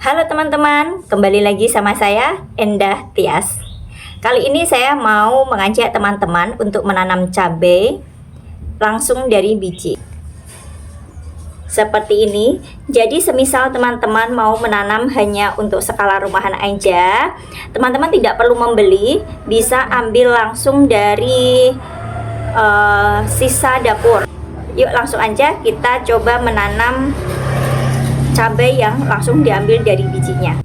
Halo teman-teman, kembali lagi sama saya Endah Tias. Kali ini saya mau mengajak teman-teman untuk menanam cabai langsung dari biji. Seperti ini. Jadi semisal teman-teman mau menanam hanya untuk skala rumahan aja, teman-teman tidak perlu membeli, bisa ambil langsung dari sisa dapur. Yuk langsung aja kita coba menanam cabai yang langsung diambil dari bijinya.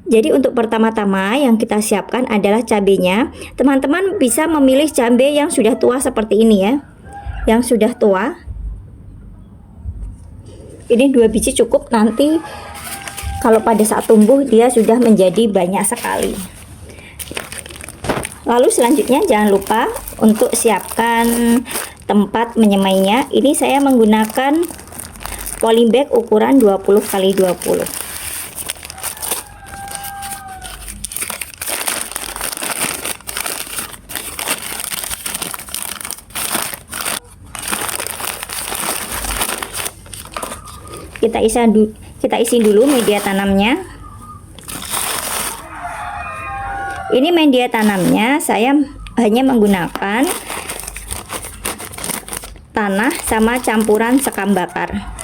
Jadi untuk pertama-tama yang kita siapkan adalah cabainya. Teman-teman bisa memilih cabai yang sudah tua seperti ini ya, yang sudah tua. Ini 2 biji cukup, nanti kalau pada saat tumbuh dia sudah menjadi banyak sekali. Lalu selanjutnya jangan lupa untuk siapkan tempat menyemainya. Ini saya menggunakan polybag ukuran 20 x 20. Kita isi dulu media tanamnya. Ini media tanamnya saya hanya menggunakan tanah sama campuran sekam bakar.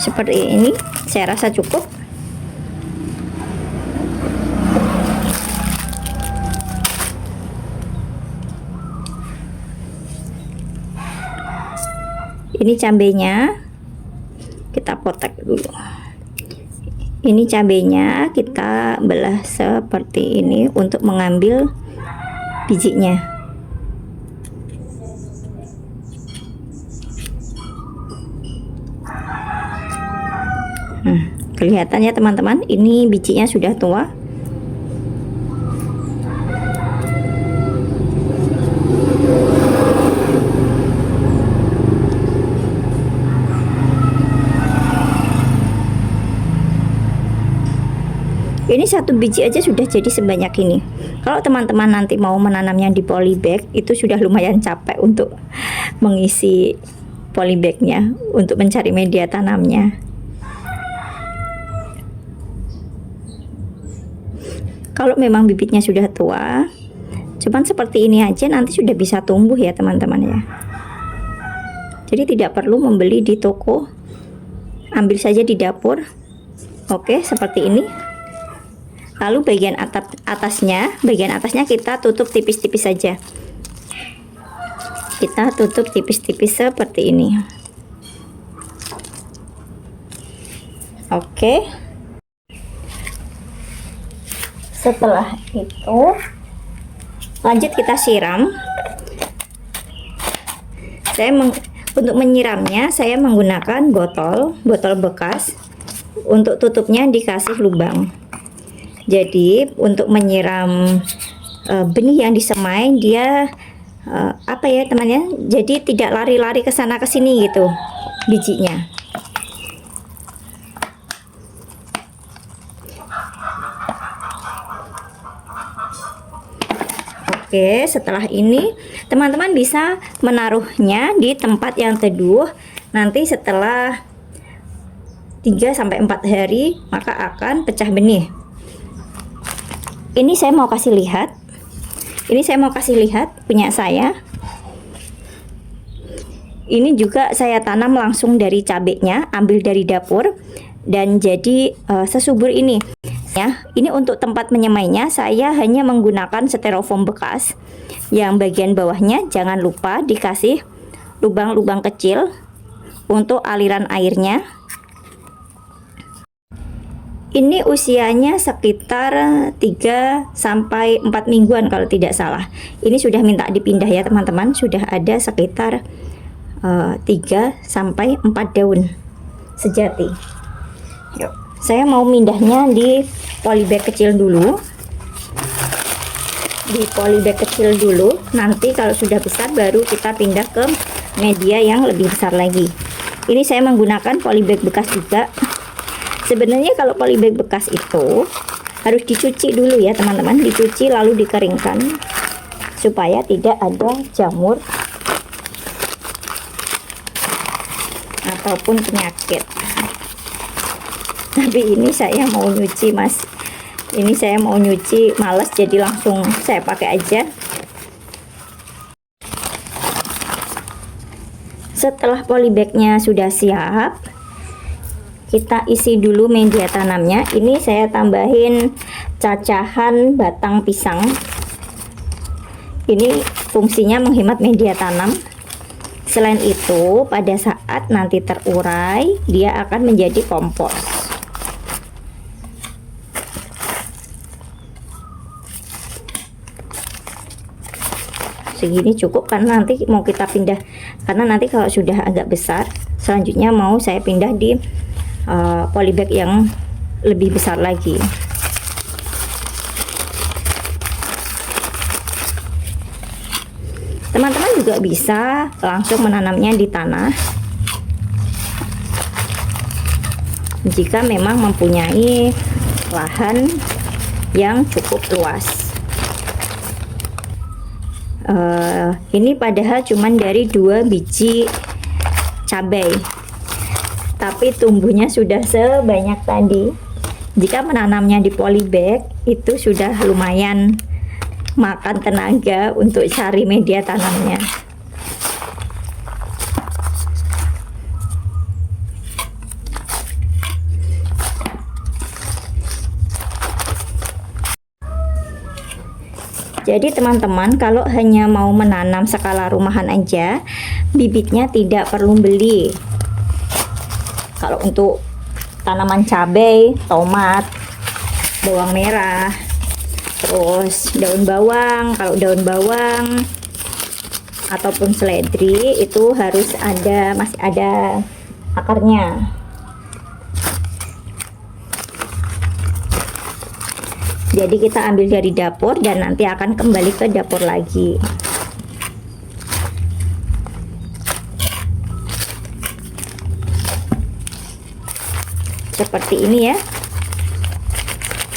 Seperti ini, saya rasa cukup. Ini cabenya kita potek dulu. Ini cabenya kita belah seperti ini untuk mengambil bijinya. Kelihatannya teman-teman, ini bijinya sudah tua. Ini 1 biji aja sudah jadi sebanyak ini. Kalau teman-teman nanti mau menanamnya di polybag, itu sudah lumayan capek untuk mengisi polybagnya, untuk mencari media tanamnya. Kalau memang bibitnya sudah tua, cuman seperti ini aja nanti sudah bisa tumbuh ya teman-teman ya. Jadi tidak perlu membeli di toko, ambil saja di dapur. Oke, seperti ini. Lalu bagian atasnya kita tutup tipis-tipis saja. Kita tutup tipis-tipis seperti ini. Oke. Setelah itu lanjut kita siram. Untuk menyiramnya saya menggunakan botol bekas. Untuk tutupnya dikasih lubang. Jadi untuk menyiram benih yang disemai, dia jadi tidak lari-lari ke sana ke sini gitu bijinya. Oke, setelah ini teman-teman bisa menaruhnya di tempat yang teduh. Nanti setelah 3-4 hari maka akan pecah benih. Ini saya mau kasih lihat. Punya saya. Ini juga saya tanam langsung dari cabenya, ambil dari dapur dan jadi sesubur ini. Ya, ini untuk tempat menyemainya saya hanya menggunakan styrofoam bekas. Yang bagian bawahnya jangan lupa dikasih lubang-lubang kecil untuk aliran airnya. Ini usianya sekitar 3-4 mingguan kalau tidak salah. Ini sudah minta dipindah ya teman-teman. Sudah ada sekitar 3-4 daun sejati. Yuk, saya mau mindahnya di polybag kecil dulu. Nanti kalau sudah besar baru kita pindah ke media yang lebih besar lagi. Ini saya menggunakan polybag bekas juga. Sebenarnya kalau polybag bekas itu harus dicuci dulu ya teman-teman, dicuci lalu dikeringkan supaya tidak ada jamur ataupun penyakit. Tapi ini saya mau nyuci mas, ini saya mau nyuci males, jadi langsung saya pakai aja. Setelah polybagnya sudah siap, kita isi dulu media tanamnya. Ini saya tambahin cacahan batang pisang. Ini fungsinya menghemat media tanam. Selain itu, pada saat nanti terurai, dia akan menjadi kompos. Segini cukup karena nanti mau kita pindah, karena nanti kalau sudah agak besar, selanjutnya mau saya pindah di polybag yang lebih besar lagi. Teman-teman juga bisa langsung menanamnya di tanah jika memang mempunyai lahan yang cukup luas. Ini padahal cuman dari 2 biji cabai, tapi tumbuhnya sudah sebanyak tadi. Jika menanamnya di polybag itu sudah lumayan makan tenaga untuk cari media tanamnya. Jadi teman-teman, kalau hanya mau menanam skala rumahan aja, bibitnya tidak perlu beli. Kalau untuk tanaman cabai, tomat, bawang merah, terus daun bawang, kalau daun bawang ataupun seledri itu harus ada, masih ada akarnya. Jadi kita ambil dari dapur dan nanti akan kembali ke dapur lagi. Seperti ini ya.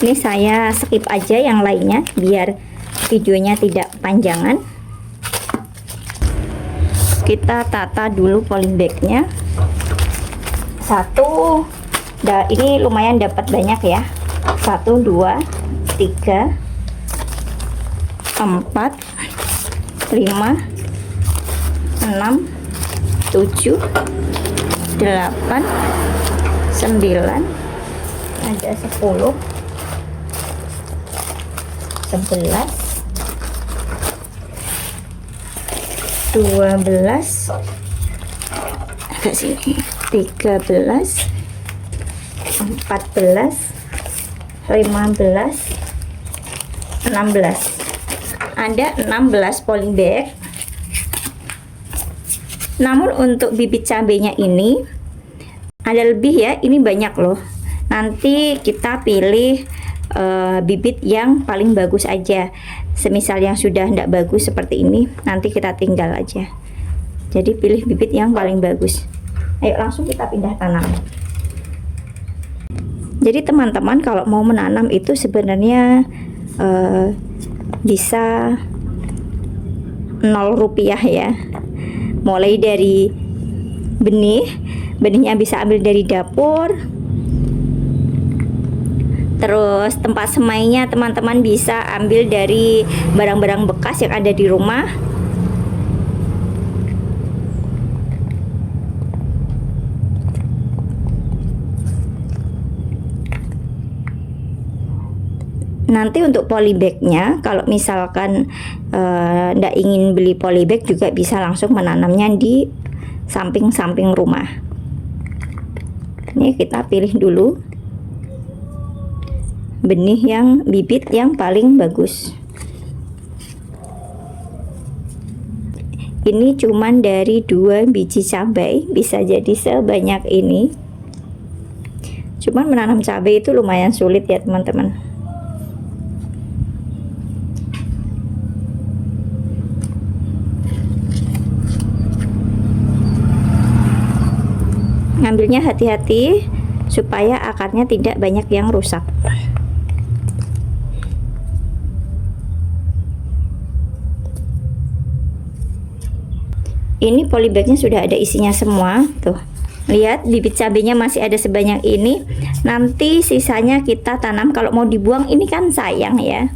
Ini saya skip aja yang lainnya biar videonya tidak panjangan. Kita tata dulu polybagnya. Ini lumayan dapat banyak ya. 1, 2, 3, 4, 5, 6, 7, 8, 9, ada 10, 11, 12, agak sini, 13, 14, 15, 16. Ada 16 polybag. Namun untuk bibit cabenya ini ada lebih ya, ini banyak loh. Nanti kita pilih bibit yang paling bagus aja. Semisal yang sudah tidak bagus seperti ini, nanti kita tinggal aja. Jadi pilih bibit yang paling bagus. Ayo langsung kita pindah tanam. Jadi teman-teman kalau mau menanam itu sebenarnya bisa 0 rupiah ya. Mulai dari benihnya bisa ambil dari dapur. Terus tempat semainya teman-teman bisa ambil dari barang-barang bekas yang ada di rumah. Nanti untuk polybagnya, kalau misalkan ndak ingin beli polybag juga bisa langsung menanamnya di samping-samping rumah. Ini kita pilih dulu benih yang bibit yang paling bagus. Ini cuman dari 2 biji cabai bisa jadi sebanyak ini. Cuman menanam cabai itu lumayan sulit ya teman-teman. Ngambilnya hati-hati supaya akarnya tidak banyak yang rusak. Ini polybagnya sudah ada isinya semua tuh. Lihat, bibit cabenya masih ada sebanyak ini. Nanti sisanya kita tanam. Kalau mau dibuang ini kan sayang ya.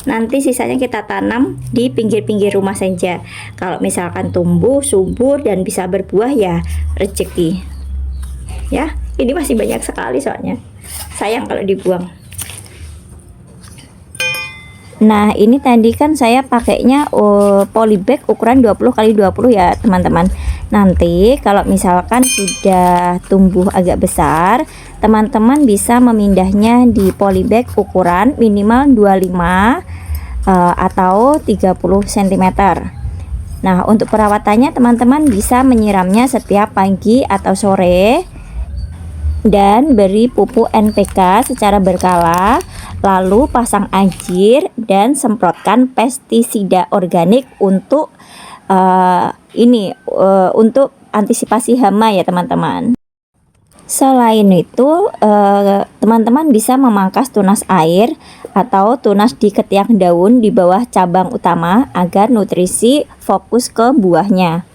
Nanti sisanya kita tanam di pinggir-pinggir rumah saja. Kalau misalkan tumbuh subur dan bisa berbuah ya rezeki. Ya, ini masih banyak sekali soalnya. Sayang kalau dibuang. Nah, ini tadi kan saya pakainya polybag ukuran 20x20 ya teman-teman. Nanti kalau misalkan sudah tumbuh agak besar, teman-teman bisa memindahnya di polybag ukuran minimal 25 atau 30 cm. Nah, untuk perawatannya teman-teman bisa menyiramnya setiap pagi atau sore dan beri pupuk NPK secara berkala, lalu pasang anjir dan semprotkan pestisida organik untuk untuk antisipasi hama ya teman-teman. Selain itu teman-teman bisa memangkas tunas air atau tunas di ketiak daun di bawah cabang utama agar nutrisi fokus ke buahnya.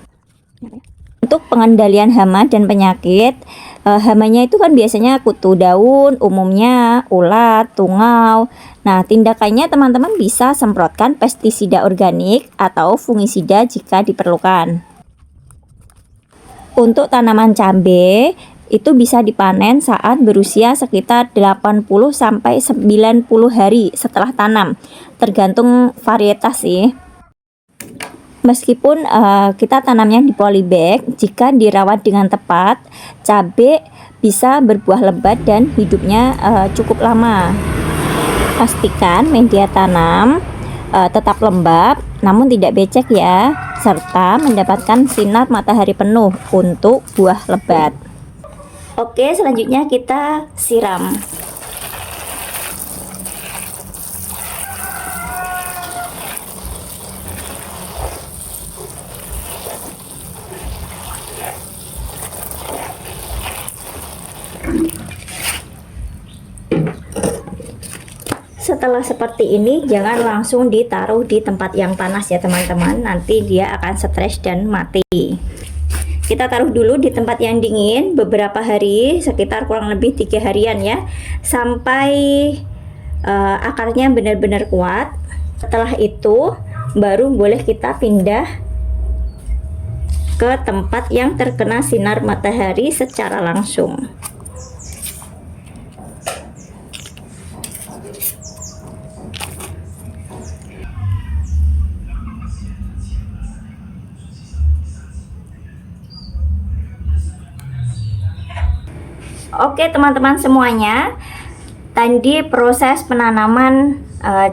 Untuk pengendalian hama dan penyakit, hamanya itu kan biasanya kutu daun, umumnya ulat, tungau. Nah, tindakannya teman-teman bisa semprotkan pestisida organik atau fungisida jika diperlukan. Untuk tanaman cabai, itu bisa dipanen saat berusia sekitar 80 sampai 90 hari setelah tanam, tergantung varietas sih. Meskipun kita tanamnya di polybag, jika dirawat dengan tepat, cabai bisa berbuah lebat dan hidupnya cukup lama. Pastikan media tanam tetap lembab namun tidak becek ya, serta mendapatkan sinar matahari penuh untuk buah lebat. Oke, selanjutnya kita siram. Setelah seperti ini, jangan langsung ditaruh di tempat yang panas ya teman-teman, nanti dia akan stres dan mati. Kita taruh dulu di tempat yang dingin beberapa hari, sekitar kurang lebih 3 harian ya, sampai akarnya benar-benar kuat. Setelah itu baru boleh kita pindah ke tempat yang terkena sinar matahari secara langsung. Oke teman-teman semuanya, tadi proses penanaman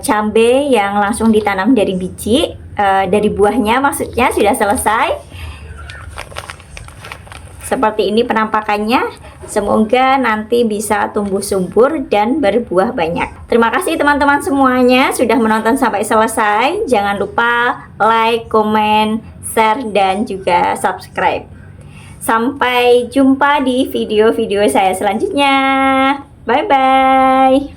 cabai yang langsung ditanam dari biji, dari buahnya maksudnya, sudah selesai. Seperti ini penampakannya. Semoga nanti bisa tumbuh subur dan berbuah banyak. Terima kasih teman-teman semuanya sudah menonton sampai selesai. Jangan lupa like, komen, share, dan juga subscribe. Sampai jumpa di video-video saya selanjutnya. Bye-bye.